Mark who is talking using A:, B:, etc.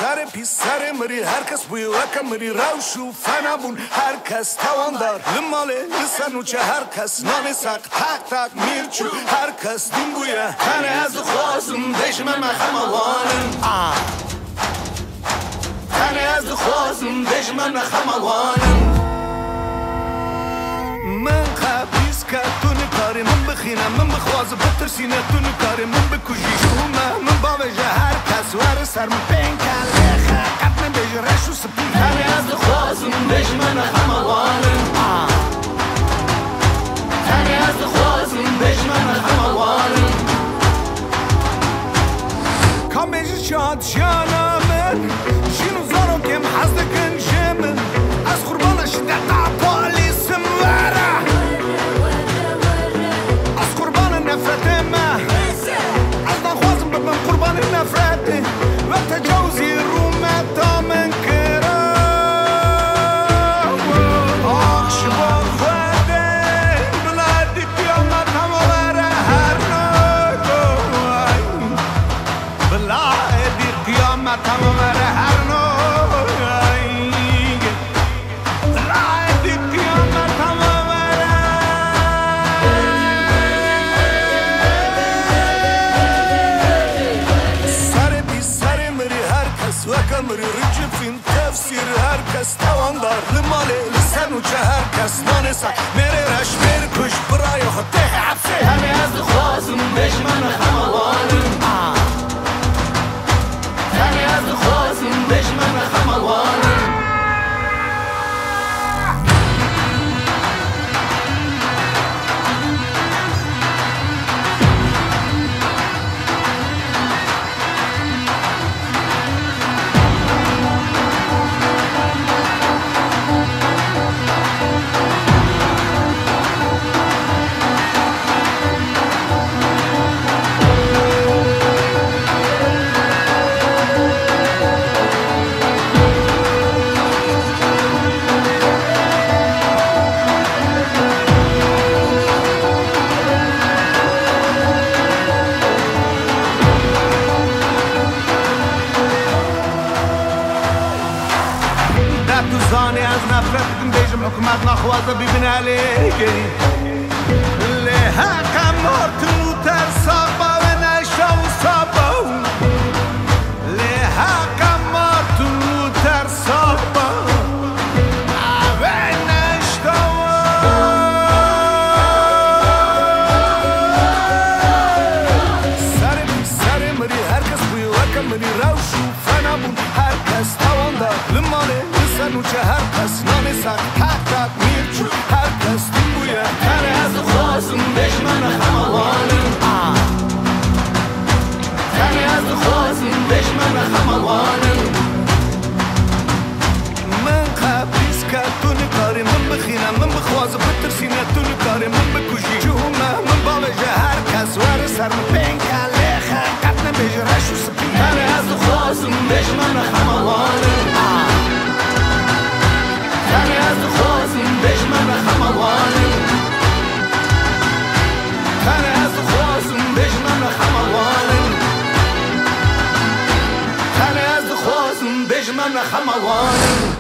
A: سر مری هر کس بوی وکم مری روشو فنبون هر کس تواندار لماله لسنو چه هر کس نان سق تک تک میرچو هر کس دین بویه تنه از خوازم دشمن مخموانم تنه از خوازم دشمن مخموانم من خبیز که تو نکاری من بخینم من بخوازم بترسینه تو نکاری من بکشی شومه من با وجه هر کس وار سر من پین کله خاقت من بجرش و سپی تنه از خوازم دشمن مخموانم تنه از خوازم دشمن مخموانم کام بیجی شاد شانامن شینو زارم کم حزد کن جمن از قربانش دقا پالیسم وره از قربان نفرت ما از نخوازم ببن قربان نفرت و تجاوزی رومتا من کرا آخش با خوده بلادی قیامت هم وره هر نگوی بلادی قیامت هم وره هر نگوی مری رجب فین تفسیر هر کس تواندار لماله لسنو چه هر کس نانسا میره رش میره کش برای خود ته حبسه همه از خوازم دشمن خموانم همه از خوازم دشمن خموانم زانی از نفرت کن بیشم حکومت نخوازه ببین علیگه لحقم مرتو ترسا با و نشتا و سابا لحقم مرتو ترسا با و نشتا سر مری هر کس بوی وکم مری روشو فنبون هر کس تواندار لماله لسنو چه هر کس نانسا تک تک میرچو هر کس دین بویه تنه از خوازم دشمن خموانم تنه از خوازم دشمن خموانم من خبیز که تو نکاری من بخینم من بخوازم بترسینه تو نکاری من بکشی جومه من با وجه هر کس وار سر من پین کله خاقت نبیجرش و سپی تنه از خوازم دشمن خموانم تنه از خوازم دشمن خموانم تنه از خوازم دشمن خموانم تنه از خوازم دشمن خموانم